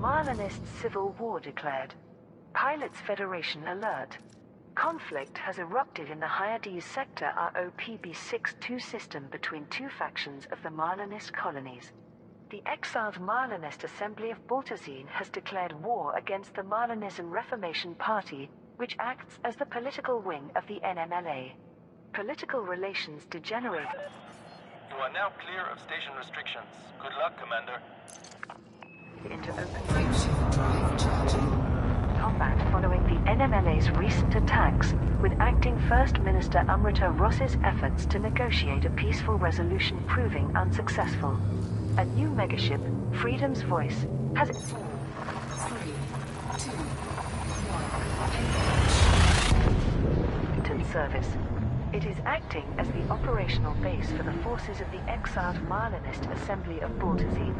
Marlinist civil war declared. Pilots Federation alert. Conflict has erupted in the Hyades sector ROPB-62 system between two factions of the Marlinist colonies. The exiled Marlinist Assembly of Baltazine has declared war against the Marlinism Reformation Party, which acts as the political wing of the NMLA. Political relations degenerate. You are now clear of station restrictions. Good luck, Commander. Into open Frameshift drive charging. combat following the NMLA's recent attacks, with Acting First Minister Amrita Ross's efforts to negotiate a peaceful resolution proving unsuccessful. A new megaship, Freedom's Voice, has 3, 2, 1. entered service. It is acting as the operational base for the forces of the exiled Marlinist Assembly of Baltazine.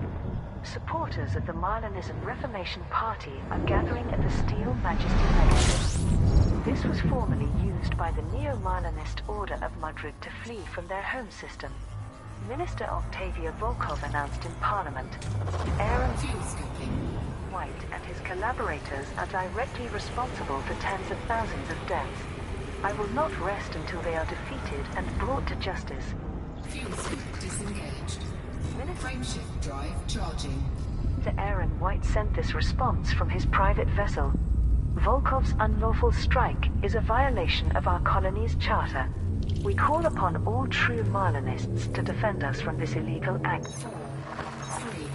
Supporters of the Marlinism Reformation Party are gathering at the Steel Majesty megaship. This was formerly used by the Neo-Marlinist Order of Madrid to flee from their home system. Minister Octavia Volkov announced in Parliament, Aaron Fuel scoping. White and his collaborators are directly responsible for tens of thousands of deaths. I will not rest until they are defeated and brought to justice. Fuel scoop disengaged. Minister Frameshift drive charging. Aaron White sent this response from his private vessel. Volkov's unlawful strike is a violation of our colony's charter. We call upon all true Marlinists to defend us from this illegal act. 4, 3,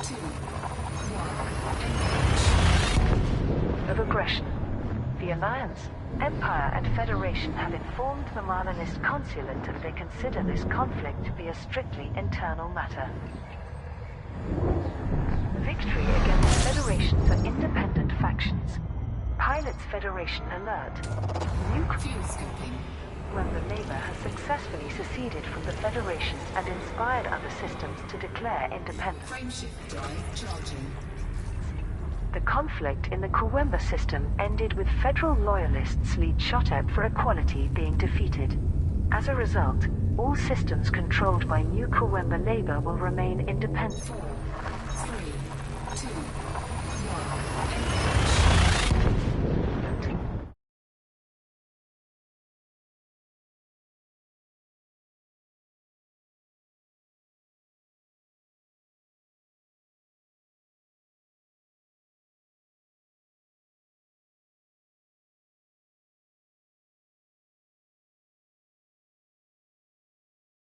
2, 1. Engage. Of aggression. The Alliance, Empire and Federation have informed the Marlinist Consulate that they consider this conflict to be a strictly internal matter. Victory against Federation for independent factions. Pilots Federation alert. New Fuel scoping. Member Labour has successfully seceded from the Federation and inspired other systems to declare independence. Frameshift drive charging. The conflict in the Coimbra system ended with federal loyalists lead Shotep for Equality being defeated. As a result, all systems controlled by New Coimbra Labour will remain independent. 4, 3, 2, 1. Engage.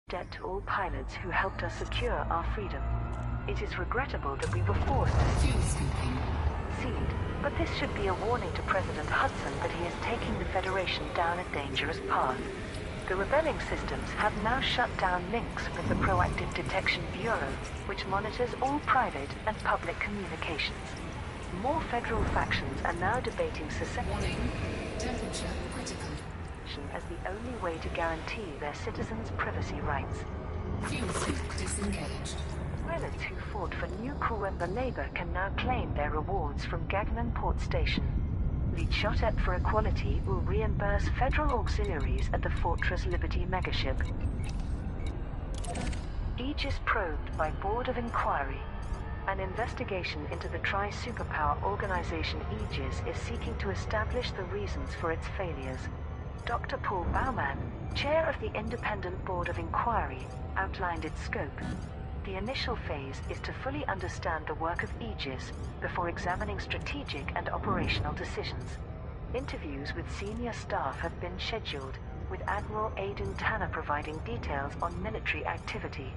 Debt to all pilots who helped us secure our freedom. It is regrettable that we were forced to Fuel scoping. secede, but this should be a warning to President Hudson that he is taking the Federation down a dangerous path. The rebelling systems have now shut down links with the Proactive Detection Bureau, which monitors all private and public communications. More federal factions are now debating secession Warning. Temperature critical. as the only way to guarantee their citizens' privacy rights. Fuel scoop disengaged. Pilots who fought for New Coimbra Labour can now claim their rewards from Gagnon Port Station. Lead Shotep for Equality will reimburse federal auxiliaries at the Fortress Liberty megaship. Aegis probed by Board of Inquiry. An investigation into the tri-superpower organization Aegis is seeking to establish the reasons for its failures. Dr. Paul Baumann, chair of the Independent Board of Inquiry, outlined its scope. The initial phase is to fully understand the work of Aegis before examining strategic and operational decisions. Interviews with senior staff have been scheduled, with Admiral Aidan Tanner providing details on military activity.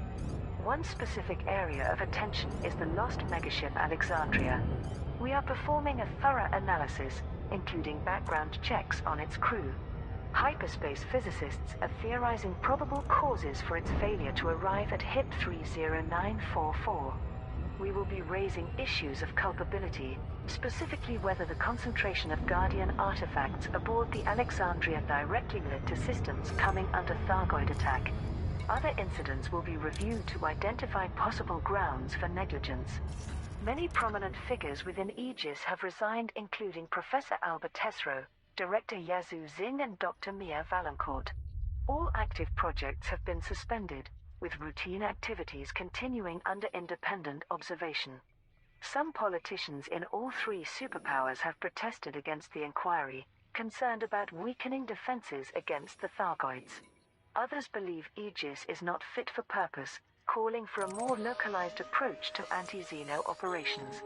One specific area of attention is the lost megaship Alexandria. We are performing a thorough analysis, including background checks on its crew. Hyperspace physicists are theorizing probable causes for its failure to arrive at HIP 30944. We will be raising issues of culpability, specifically whether the concentration of Guardian artifacts aboard the Alexandria directly led to systems coming under Thargoid attack. Other incidents will be reviewed to identify possible grounds for negligence. Many prominent figures within Aegis have resigned, including Professor Albert Tesro, Director Yazoo Zing and Dr. Mia Valancourt. All active projects have been suspended, with routine activities continuing under independent observation. Some politicians in all three superpowers have protested against the inquiry, concerned about weakening defenses against the Thargoids. Others believe Aegis is not fit for purpose, calling for a more localized approach to anti-Xeno operations.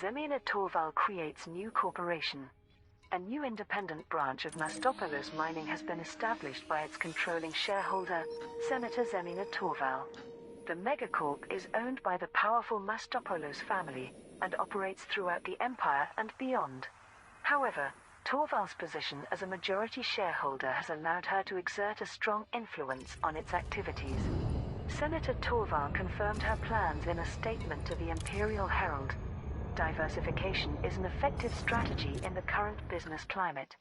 Zemina Torval creates new corporation. A new independent branch of Mastopoulos mining has been established by its controlling shareholder, Senator Zemina Torval. The megacorp is owned by the powerful Mastopoulos family and operates throughout the Empire and beyond. However, Torval's position as a majority shareholder has allowed her to exert a strong influence on its activities. Senator Torval confirmed her plans in a statement to the Imperial Herald. Diversification is an effective strategy in the current business climate.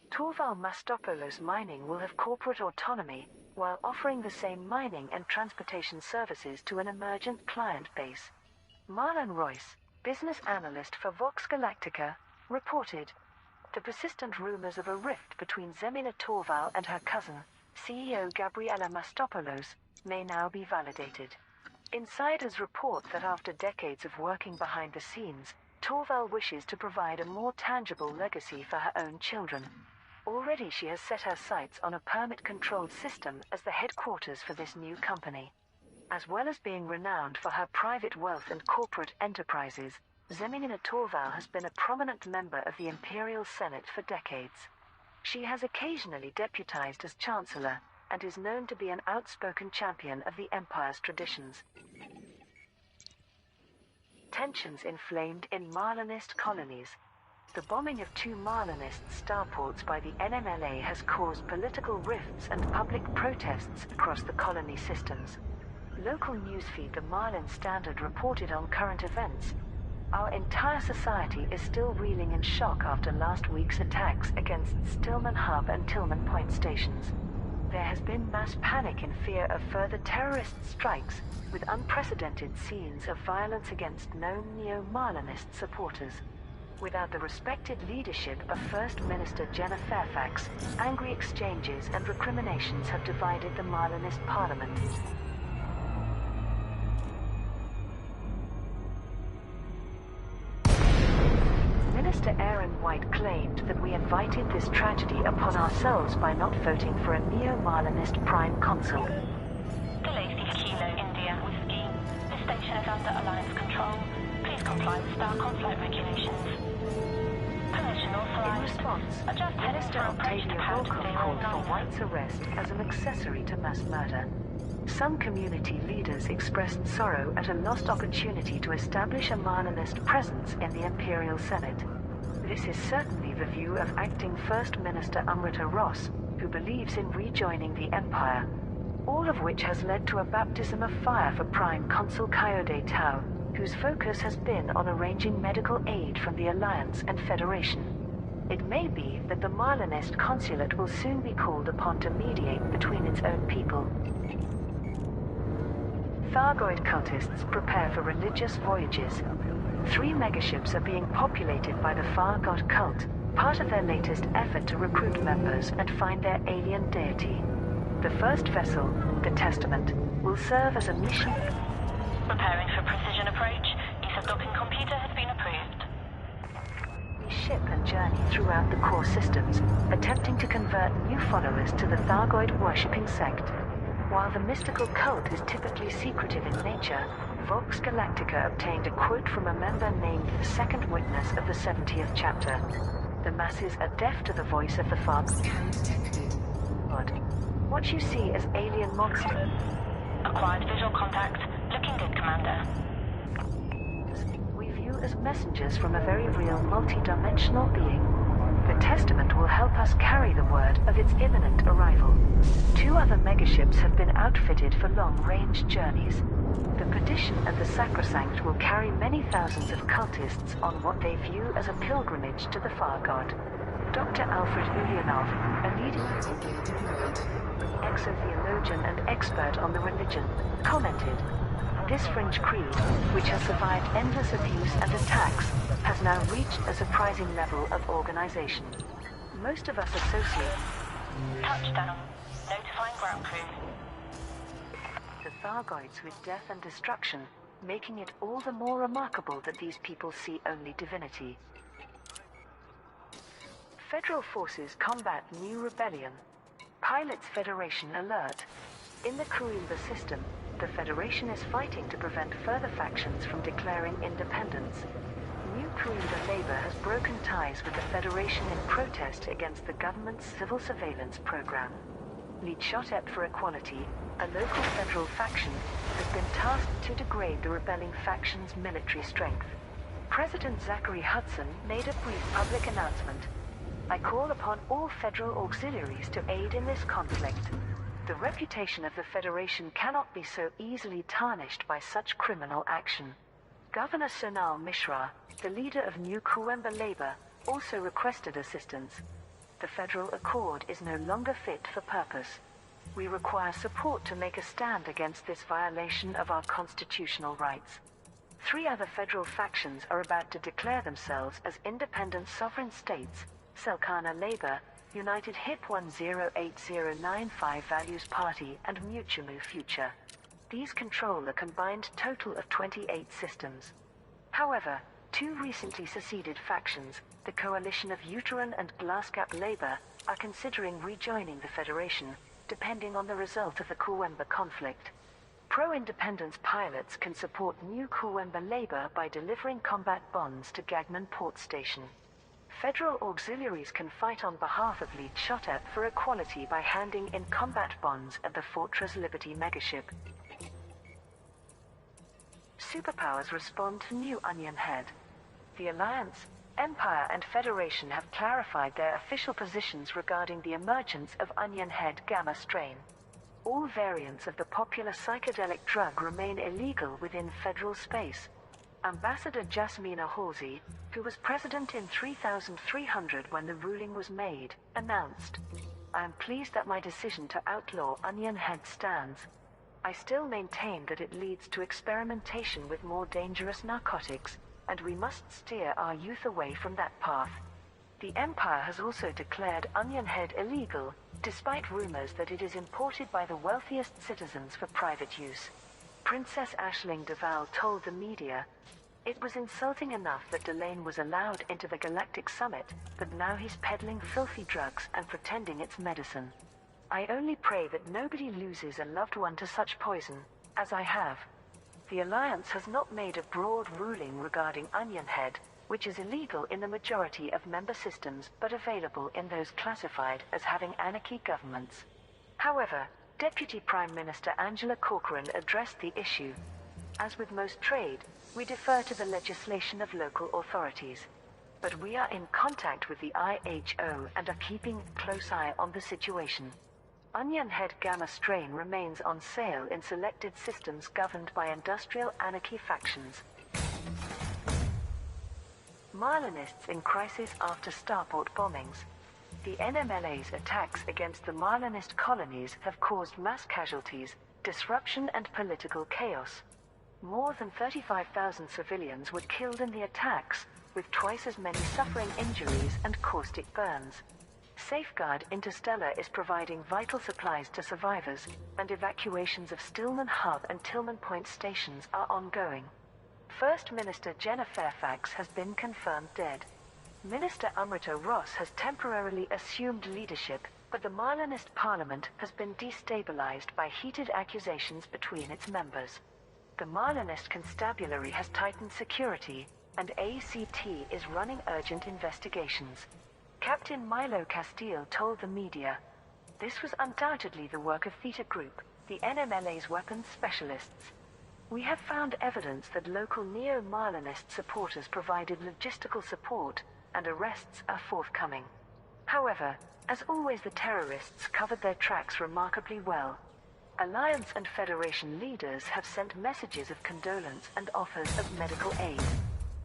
Torval Mastopoulos Mining will have corporate autonomy, while offering the same mining and transportation services to an emergent client base. Marlon Royce, business analyst for Vox Galactica, reported. The persistent rumors of a rift between Zemina Torval and her cousin, CEO Gabriela Mastopoulos, may now be validated. Insiders report that after decades of working behind the scenes, Torval wishes to provide a more tangible legacy for her own children. Already she has set her sights on a permit-controlled system as the headquarters for this new company. As well as being renowned for her private wealth and corporate enterprises, Zemina Torval has been a prominent member of the Imperial Senate for decades. She has occasionally deputized as Chancellor, and is known to be an outspoken champion of the Empire's traditions. Tensions inflamed in Marlinist colonies. The bombing of 2 Marlinist starports by the NMLA has caused political rifts and public protests across the colony systems. Local newsfeed The Marlin Standard reported on current events. Our entire society is still reeling in shock after last week's attacks against Stillman Hub and Tillman Point stations. There has been mass panic in fear of further terrorist strikes, with unprecedented scenes of violence against known neo-Marlinist supporters. Without the respected leadership of First Minister Jenna Fairfax, angry exchanges and recriminations have divided the Marlinist Parliament. Minister Aaron White claimed that we invited this tragedy upon ourselves by not voting for a neo-Marlinist Prime Consul. Delacey Kilo India Whiskey. This station is under Alliance control. Please comply with Star Consulate regulations. Permission authorized. In response, Minister Octavia Volkov called for White's arrest as an accessory to mass murder. Some community leaders expressed sorrow at a lost opportunity to establish a Marlinist presence in the Imperial Senate. This is certainly the view of Acting First Minister Amrita Ross, who believes in rejoining the Empire, all of which has led to a baptism of fire for Prime Consul Coyote Tau, whose focus has been on arranging medical aid from the Alliance and Federation. It may be that the Marlinist consulate will soon be called upon to mediate between its own people. Thargoid cultists prepare for religious voyages. 3 megaships are being populated by the Thargoid cult, part of their latest effort to recruit members and find their alien deity. The first vessel, the Testament, will serve as a mission. Preparing for precision approach. ESA docking computer has been approved. We ship and journey throughout the core systems, attempting to convert new followers to the Thargoid worshipping sect. While the mystical cult is typically secretive in nature, Vox Galactica obtained a quote from a member named the Second Witness of the 70th chapter. The masses are deaf to the voice of the Father. Scan detected. What you see as alien monster. Acquired visual contact. Looking good, Commander. We view as messengers from a very real multi-dimensional being. The Testament will help us carry the word of its imminent arrival. 2 other megaships have been outfitted for long-range journeys. The Perdition and the Sacrosanct will carry many thousands of cultists on what they view as a pilgrimage to the Far God. Dr. Alfred Ulyanov, a leading Lighting gear deployed. exotheologian and expert on the religion, commented, "This fringe creed, which has survived endless abuse and attacks, has now reached a surprising level of organization. Most of us associate Touchdown. Notifying ground crew. the Thargoids with death and destruction, making it all the more remarkable that these people see only divinity. Federal forces combat new rebellion. Pilots Federation alert. In the Coimbra system, the Federation is fighting to prevent further factions from declaring independence. New Coimbra Labour has broken ties with the Federation in protest against the government's civil surveillance program. Lead Shotep for Equality, a local federal faction, has been tasked to degrade the rebelling faction's military strength. President Zachary Hudson made a brief public announcement. I call upon all federal auxiliaries to aid in this conflict. The reputation of the Federation cannot be so easily tarnished by such criminal action. Governor Sonal Mishra, the leader of New Coimbra Labour, also requested assistance. The federal accord is no longer fit for purpose. We require support to make a stand against this violation of our constitutional rights. 3 other federal factions are about to declare themselves as independent sovereign states: Selkana Labour, United HIP 108095 Values Party, and Mutumu Future. These control a combined total of 28 systems. However, 2 recently seceded factions, the Coalition of Uteran and Glasgow Labour, are considering rejoining the Federation, depending on the result of the Coimbra conflict. Pro-independence pilots can support New Coimbra Labour by delivering combat bonds to Gagman Port Station. Federal auxiliaries can fight on behalf of Lead Shotep for Equality by handing in combat bonds at the Fortress Liberty megaship. Superpowers respond to new Onion Head. The Alliance, Empire and Federation have clarified their official positions regarding the emergence of Onion Head Gamma strain. All variants of the popular psychedelic drug remain illegal within federal space. Ambassador Jasmina Halsey, who was president in 3300 when the ruling was made, announced, "I am pleased that my decision to outlaw Onion Head stands. I still maintain that it leads to experimentation with more dangerous narcotics, and we must steer our youth away from that path." The Empire has also declared Onion Head illegal, despite rumors that it is imported by the wealthiest citizens for private use. Princess Aisling Duval told the media, "It was insulting enough that Delane was allowed into the Galactic Summit, but now he's peddling filthy drugs and pretending it's medicine. I only pray that nobody loses a loved one to such poison, as I have." The Alliance has not made a broad ruling regarding Onion Head, which is illegal in the majority of member systems but available in those classified as having anarchy governments. However, Deputy Prime Minister Angela Corcoran addressed the issue. "As with most trade, we defer to the legislation of local authorities. But we are in contact with the IHO and are keeping a close eye on the situation." Onion Head Gamma strain remains on sale in selected systems governed by industrial anarchy factions. Marlinists in crisis after starport bombings. The NMLA's attacks against the Marlinist colonies have caused mass casualties, disruption and political chaos. More than 35,000 civilians were killed in the attacks, with twice as many suffering injuries and caustic burns. Safeguard Interstellar is providing vital supplies to survivors, and evacuations of Stillman Hub and Tillman Point stations are ongoing. First Minister Jenna Fairfax has been confirmed dead. Minister Amrita Ross has temporarily assumed leadership, but the Marlinist Parliament has been destabilized by heated accusations between its members. The Marlinist Constabulary has tightened security, and ACT is running urgent investigations. Captain Milo Castile told the media, "This was undoubtedly the work of Theta Group, the NMLA's weapons specialists. We have found evidence that local neo-Marlinist supporters provided logistical support, and arrests are forthcoming. However, as always, the terrorists covered their tracks remarkably well. Alliance and Federation leaders have sent messages of condolence and offers of medical aid.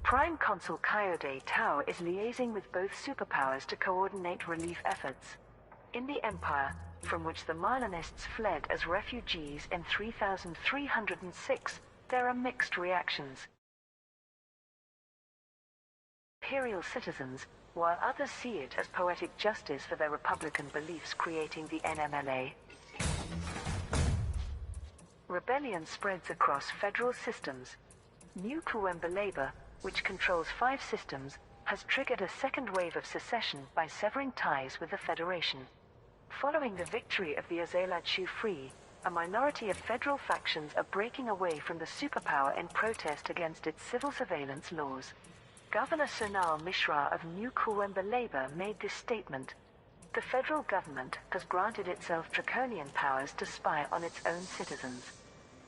Prime Consul Coyote Tau is liaising with both superpowers to coordinate relief efforts. In the Empire, from which the Marlinists fled as refugees in 3306, there are mixed reactions. Imperial citizens, while others see it as poetic justice for their Republican beliefs creating the NMLA. Rebellion spreads across federal systems. New Kuwemba Labour, which controls 5 systems, has triggered a second wave of secession by severing ties with the Federation. Following the victory of the Azalachu Free, a minority of federal factions are breaking away from the superpower in protest against its civil surveillance laws. Governor Sonal Mishra of New Kuwemba Labour made this statement. The federal government has granted itself draconian powers to spy on its own citizens.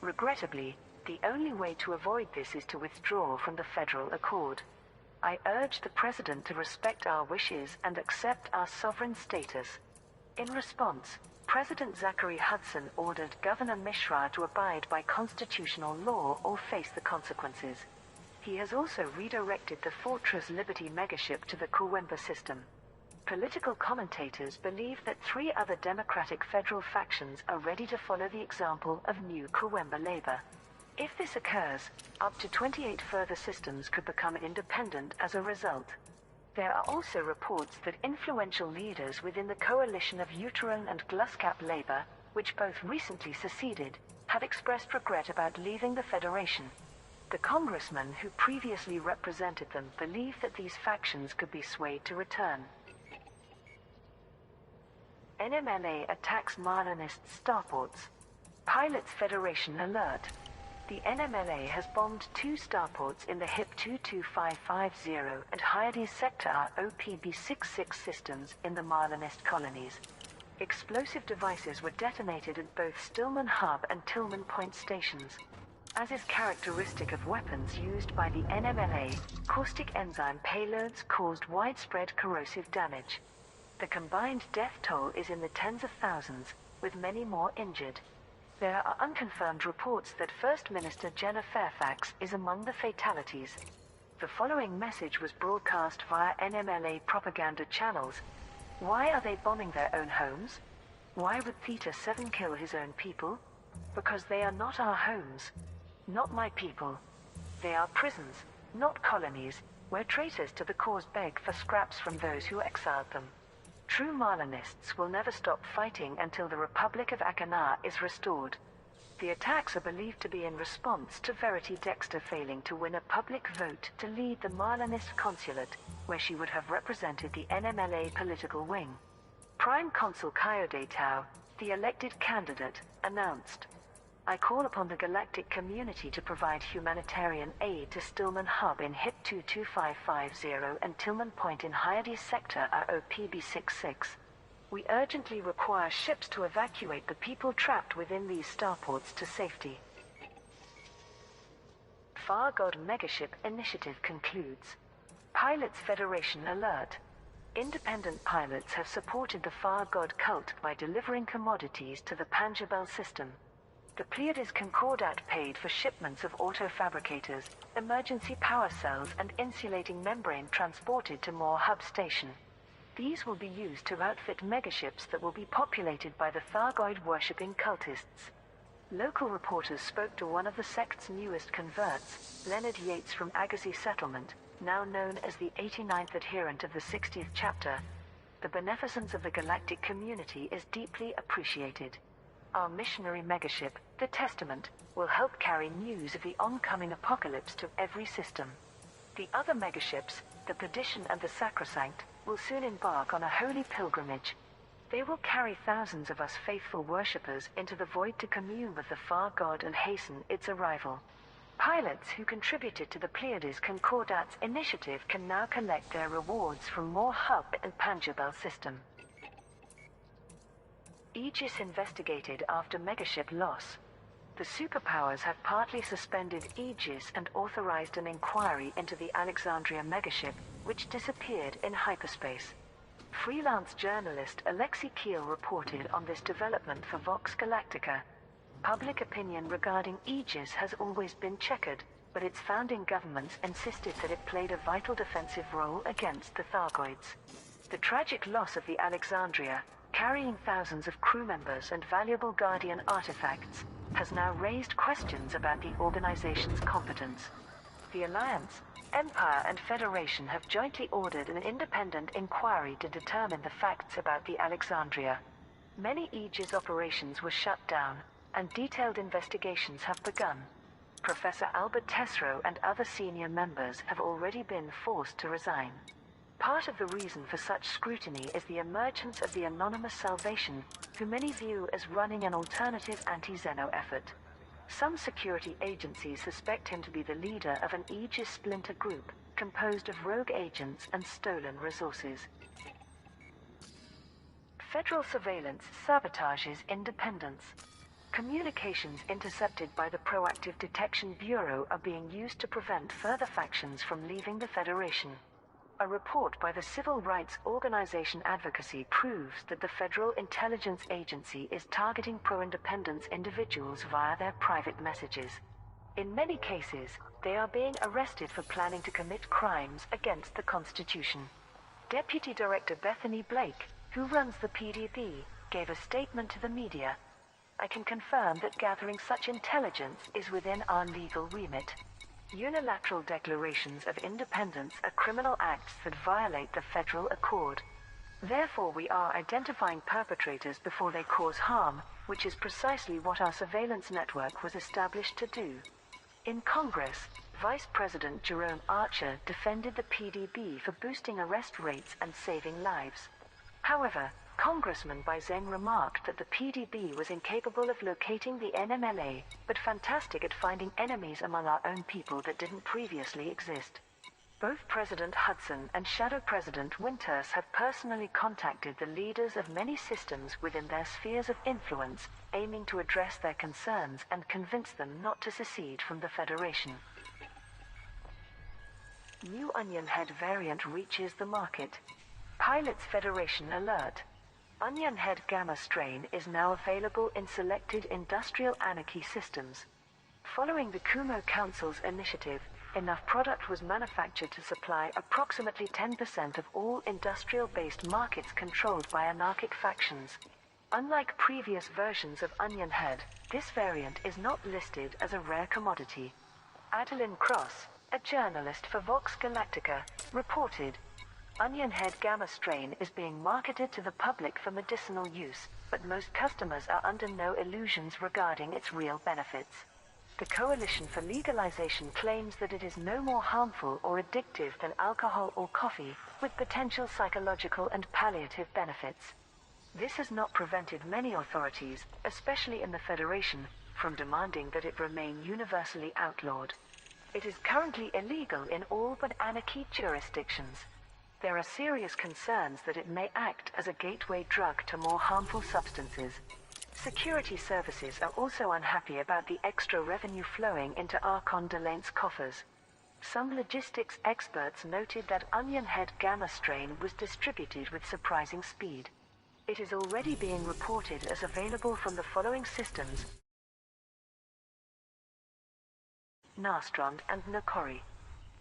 Regrettably, the only way to avoid this is to withdraw from the federal accord. I urge the President to respect our wishes and accept our sovereign status. In response, President Zachary Hudson ordered Governor Mishra to abide by constitutional law or face the consequences. He has also redirected the Fortress Liberty megaship to the Kuwemba system. Political commentators believe that 3 other democratic federal factions are ready to follow the example of New Kuwemba Labour. If this occurs, up to 28 further systems could become independent as a result. There are also reports that influential leaders within the coalition of Uteran and Gluscap Labour, which both recently seceded, have expressed regret about leaving the Federation. The congressmen who previously represented them believe that these factions could be swayed to return. NMLA attacks Marlinist starports. Pilots Federation alert. The NMLA has bombed 2 starports in the HIP 22550 and Hyades Sector OPB-66 systems in the Marlinist colonies. Explosive devices were detonated at both Stillman Hub and Tillman Point stations. As is characteristic of weapons used by the NMLA, caustic enzyme payloads caused widespread corrosive damage. The combined death toll is in the tens of thousands, with many more injured. There are unconfirmed reports that First Minister Jenna Fairfax is among the fatalities. The following message was broadcast via NMLA propaganda channels. Why are they bombing their own homes? Why would Theta 7 kill his own people? Because they are not our homes. Not my people. They are prisons, not colonies, where traitors to the cause beg for scraps from those who exiled them. True Marlinists will never stop fighting until the Republic of Akana is restored. The attacks are believed to be in response to Verity Dexter failing to win a public vote to lead the Marlinist consulate, where she would have represented the NMLA political wing. Prime Consul Coyote Tau, the elected candidate, announced, "I call upon the galactic community to provide humanitarian aid to Stillman Hub in HIP 22550 and Tillman Point in Hyades Sector OPB-66. We urgently require ships to evacuate the people trapped within these starports to safety." Far God Megaship Initiative concludes. Pilots Federation alert. Independent pilots have supported the Far God cult by delivering commodities to the Panjabel system. The Pleiades Concordat paid for shipments of auto fabricators, emergency power cells and insulating membrane transported to Moore Hub Station. These will be used to outfit megaships that will be populated by the Thargoid-worshipping cultists. Local reporters spoke to one of the sect's newest converts, Leonard Yates from Agassiz Settlement, now known as the 89th adherent of the 60th chapter. The beneficence of the galactic community is deeply appreciated. Our missionary megaship, the Testament, will help carry news of the oncoming apocalypse to every system. The other megaships, the Perdition and the Sacrosanct, will soon embark on a holy pilgrimage. They will carry thousands of us faithful worshippers into the void to commune with the Far God and hasten its arrival. Pilots who contributed to the Pleiades Concordat's initiative can now collect their rewards from Moore Hub and Panjabel system. Aegis investigated after megaship loss. The superpowers have partly suspended Aegis and authorized an inquiry into the Alexandria megaship, which disappeared in hyperspace. Freelance journalist Alexei Keel reported on this development for Vox Galactica. Public opinion regarding Aegis has always been checkered, but its founding governments insisted that it played a vital defensive role against the Thargoids. The tragic loss of the Alexandria, carrying thousands of crew members and valuable Guardian artifacts, has now raised questions about the organization's competence. The Alliance, Empire and Federation have jointly ordered an independent inquiry to determine the facts about the Alexandria. Many Aegis operations were shut down, and detailed investigations have begun. Professor Albert Tesreau and other senior members have already been forced to resign. Part of the reason for such scrutiny is the emergence of the anonymous Salvation, who many view as running an alternative anti-Xeno effort. Some security agencies suspect him to be the leader of an Aegis splinter group, composed of rogue agents and stolen resources. Federal surveillance sabotages independence. Communications intercepted by the Proactive Detection Bureau are being used to prevent further factions from leaving the Federation. A report by the civil rights organization Advocacy proves that the Federal Intelligence Agency is targeting pro-independence individuals via their private messages. In many cases, they are being arrested for planning to commit crimes against the Constitution. Deputy Director Bethany Blake, who runs the PDB, gave a statement to the media. I can confirm that gathering such intelligence is within our legal remit. Unilateral declarations of independence are criminal acts that violate the federal accord. Therefore, we are identifying perpetrators before they cause harm, which is precisely what our surveillance network was established to do. In Congress, Vice President Jerome Archer defended the PDB for boosting arrest rates and saving lives. However, Congressman Bizeng remarked that the PDB was incapable of locating the NMLA, but fantastic at finding enemies among our own people that didn't previously exist. Both President Hudson and Shadow President Winters have personally contacted the leaders of many systems within their spheres of influence, aiming to address their concerns and convince them not to secede from the Federation. New Onion Head variant reaches the market. Pilots Federation alert. Onion Head Gamma strain is now available in selected industrial anarchy systems. Following the Kumo Council's initiative, enough product was manufactured to supply approximately 10% of all industrial-based markets controlled by anarchic factions. Unlike previous versions of Onion Head, this variant is not listed as a rare commodity. Adeline Cross, a journalist for Vox Galactica, reported, Onion Head Gamma strain is being marketed to the public for medicinal use, but most customers are under no illusions regarding its real benefits. The Coalition for Legalization claims that it is no more harmful or addictive than alcohol or coffee, with potential psychological and palliative benefits. This has not prevented many authorities, especially in the Federation, from demanding that it remain universally outlawed. It is currently illegal in all but anarchy jurisdictions. There are serious concerns that it may act as a gateway drug to more harmful substances. Security services are also unhappy about the extra revenue flowing into Archon Delane's coffers. Some logistics experts noted that Onion Head Gamma strain was distributed with surprising speed. It is already being reported as available from the following systems: Narstrand and Nakori.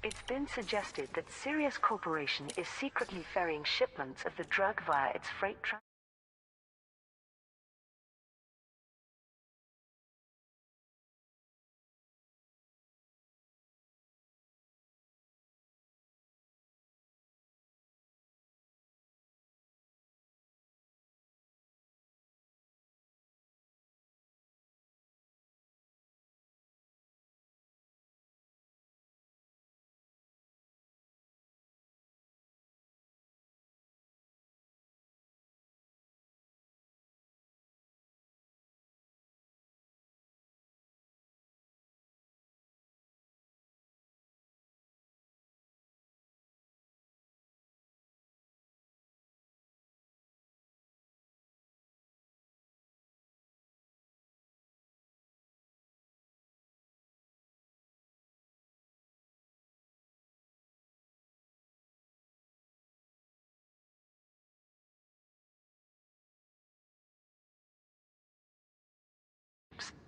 It's been suggested that Sirius Corporation is secretly ferrying shipments of the drug via its freight truck.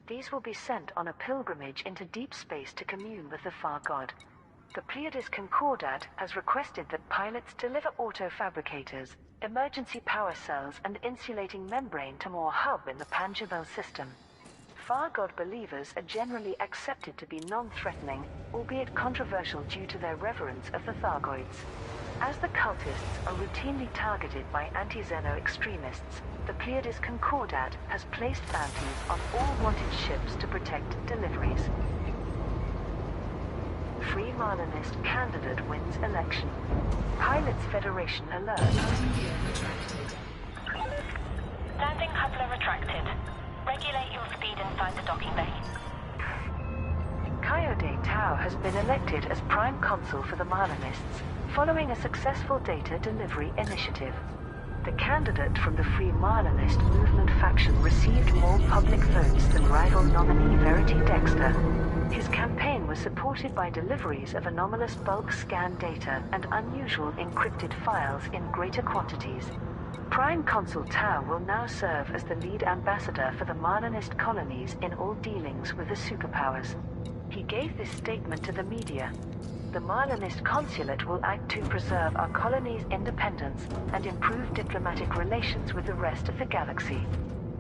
These will be sent on a pilgrimage into deep space to commune with the Far God. The Pleiades Concordat has requested that pilots deliver auto-fabricators, emergency power cells and insulating membrane to Moore Hub in the Panjabel system. Far God believers are generally accepted to be non-threatening, albeit controversial due to their reverence of the Thargoids. As the cultists are routinely targeted by anti-Xeno extremists, the Pleiades Concordat has placed bounties on all wanted ships to protect deliveries. Free Marlinist candidate wins election. Pilots Federation alert. Landing gear retracted. Landing coupler retracted. Regulate your speed inside the docking bay. Coyote Tau has been elected as Prime Consul for the Marlinists, following a successful data delivery initiative. The candidate from the Free Marlinist movement faction received more public votes than rival nominee Verity Dexter. His campaign was supported by deliveries of anomalous bulk scan data and unusual encrypted files in greater quantities. Prime Consul Tau will now serve as the lead ambassador for the Marlinist colonies in all dealings with the superpowers. He gave this statement to the media. The Marlinist consulate will act to preserve our colony's independence and improve diplomatic relations with the rest of the galaxy.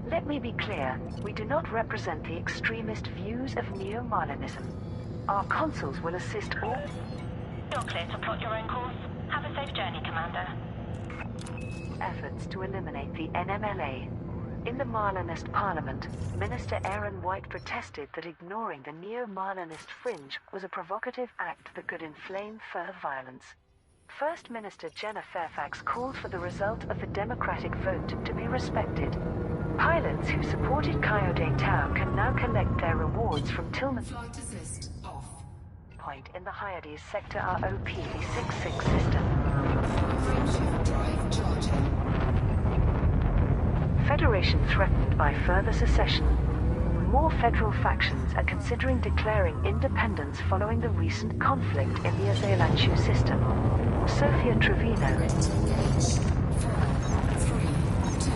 Let me be clear, we do not represent the extremist views of Neo-Marlinism. Our consuls will assist all... You're clear to plot your own course. Have a safe journey, Commander. efforts to eliminate the NMLA. In the Marlinist Parliament, Minister Aaron White protested that ignoring the neo-Marlinist fringe was a provocative act that could inflame further violence. First Minister Jenna Fairfax called for the result of the democratic vote to be respected. Pilots who supported Coyote Tau can now collect their rewards from Tillman Flight assist off. Point in the Hyades Sector ROP-66 system. Frameshift drive charging. Federation threatened by further secession. More federal factions are considering declaring independence following the recent conflict in the Azaelachu system. Sophia Trevino. Engage. 4, 3, 2,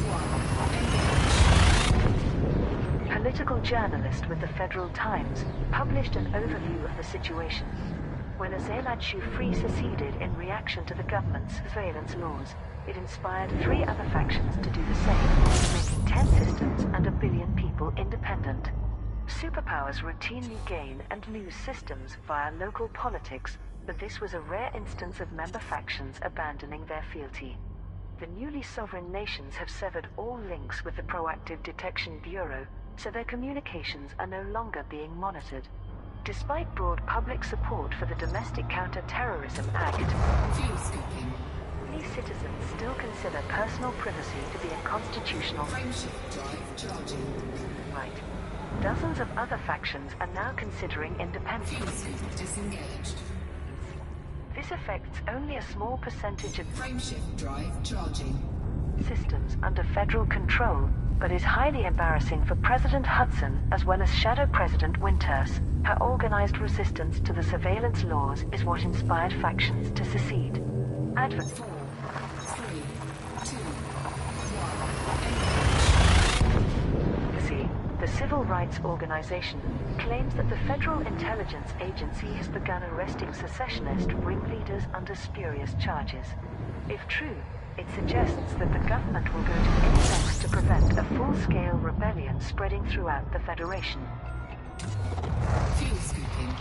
1. Engage. Political journalist with the Federal Times, published an overview of the situation. When Azaelachu Free seceded in reaction to the government's surveillance laws, it inspired 3 other factions to do the same, making 10 systems and 1 billion people independent. Superpowers routinely gain and lose systems via local politics, but this was a rare instance of member factions abandoning their fealty. The newly sovereign nations have severed all links with the Proactive Detection Bureau, so their communications are no longer being monitored. Despite broad public support for the Domestic Counter-Terrorism Act, Fuel scooping. many citizens still consider personal privacy to be a constitutional Frameshift drive charging. right. Dozens of other factions are now considering Fuel independence. scoop disengaged. This affects only a small percentage of Frameshift drive charging. systems under federal control, but is highly embarrassing for President Hudson as well as Shadow President Winters. Her organized resistance to the surveillance laws is what inspired factions to secede. 4, 3, 2, 1. See, the civil rights organization claims that the Federal Intelligence Agency has begun arresting secessionist ringleaders under spurious charges. If true, it suggests that the government will go to any lengths to prevent a full-scale rebellion spreading throughout the Federation. Fuel scooping.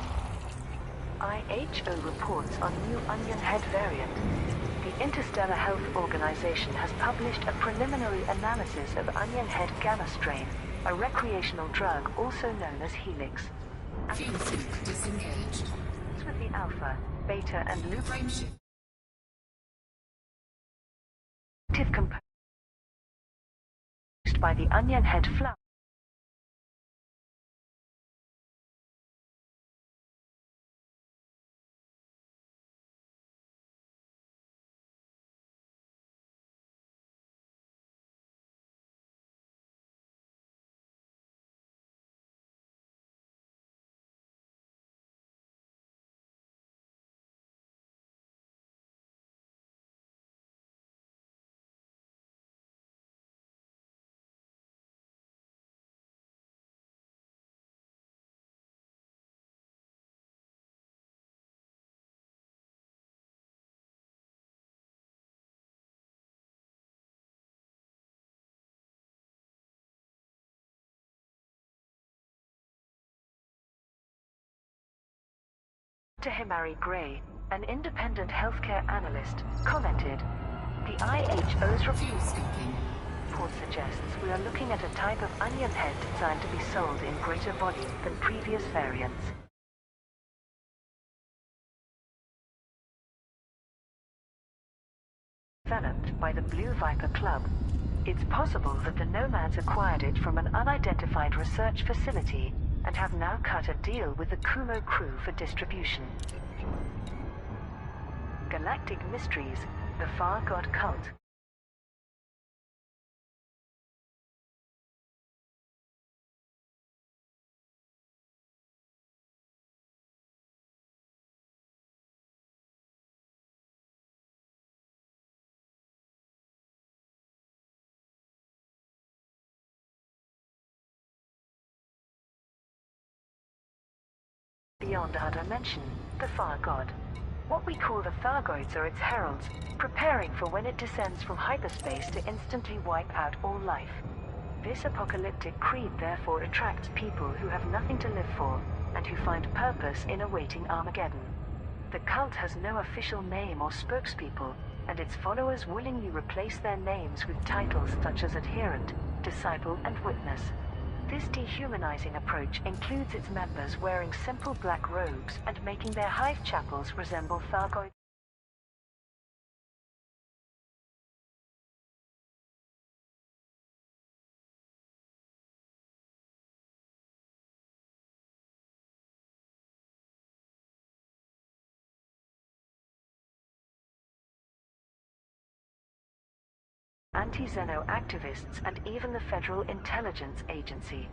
IHO reports on new onion head variant. The Interstellar Health Organization has published a preliminary analysis of onion head gamma strain, a recreational drug also known as Helix. Fuel scoop disengaged. With the alpha, beta, and loop Frameshift. composed by the onion head flower. To Himari Gray, an independent healthcare analyst, commented, "The IHO's Fuel scooping. report suggests we are looking at a type of onion head designed to be sold in greater volume than previous variants. developed by the Blue Viper Club. It's possible that the Nomads acquired it from an unidentified research facility and have now cut a deal with the Kumo crew for distribution. Galactic Mysteries, the Far God Cult. Beyond our dimension, the Far God. What we call the Thargoids are its heralds, preparing for when it descends from hyperspace to instantly wipe out all life. This apocalyptic creed therefore attracts people who have nothing to live for, and who find purpose in awaiting Armageddon. The cult has no official name or spokespeople, and its followers willingly replace their names with titles such as adherent, disciple, and witness. This dehumanizing approach includes its members wearing simple black robes and making their hive chapels resemble Thargoid. Anti-Xeno activists and even the Federal Intelligence Agency.